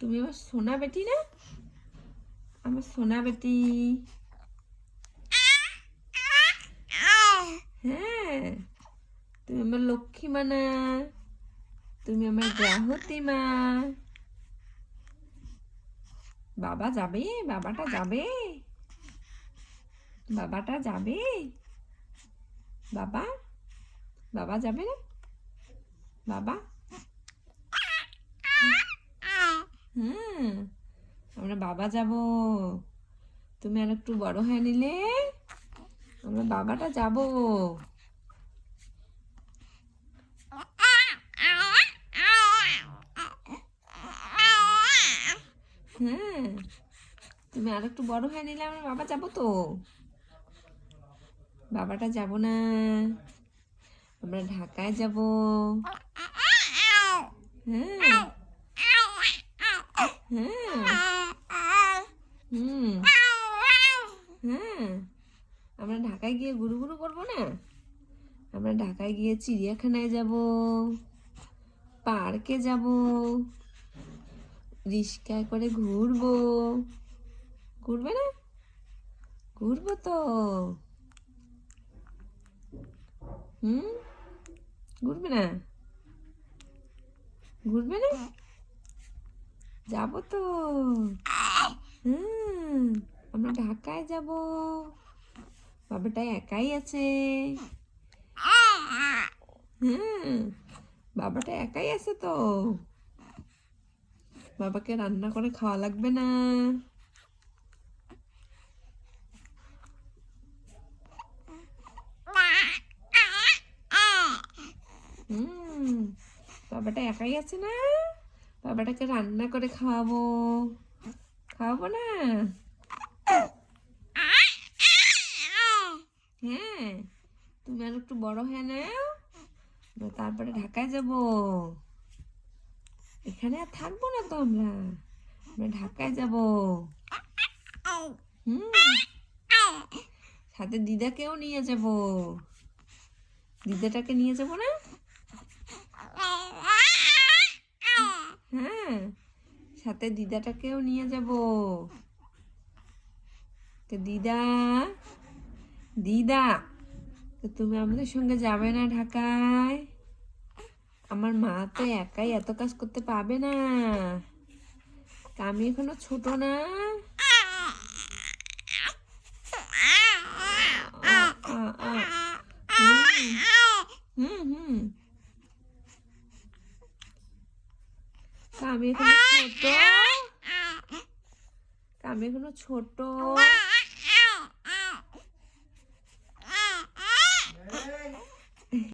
তুমি আমার সোনা বেটি না? আমার সোনা বেটি। হ্যাঁ, তুমি আমার লক্ষ্মী মা না? তুমি আমার গ্রাহতী মা। বাবা যাবে? বাবাটা যাবে? বাবাটা যাবে? বাবা বাবা যাবে না? বাবা আমরা বাবা যাব। তুমি আর একটু বড় হয়ে নিলে আমরা বাবাটা যাব। হ্যাঁ, তুমি আর একটু বড় হয়ে নিলে আমরা বাবা যাব তো। বাবাটা যাব না, আমরা ঢাকায় যাব। হ্যাঁ হ্যাঁ হ্যাঁ, আমরা ঢাকায় গিয়ে ঘুরু ঘুরু করবো না? আমরা ঢাকায় গিয়ে চিড়িয়াখানায় যাব, পার্কে যাব, রিস্কায় করে ঘুরবো। ঘুরবে না? ঘুরবো তো। ঘুরবে না? ঘুরবে না? যাবো তো। আমরা ঢাকায় যাব। বাবাটা একাই আছে। বাবাটা একাই আছে তো। বাবাকে রান্না করে খাওয়া লাগবে না। বাবাটা একাই আছে না? বাবাটাকে রান্না করে খাওয়াবো। খাওয়াবো না? হ্যাঁ, তুমি আর একটু বড় হয়ে নাও, তারপরে ঢাকায় যাব। এখানে আর থাকবো না তো আমরা ঢাকায় যাব। সাথে দিদাকেও নিয়ে যাব। দিদাটাকে নিয়ে যাব না? হ্যাঁ, সাথে দিদাটাকেও নিয়ে যাব। তো দিদা দিদা, তো তুমি আমাদের সঙ্গে যাবে না ঢাকায়? আমার মা তো একাই এত কাজ করতে পারবে না। আমি এখনো ছোট না? আমি এখনো ছোট।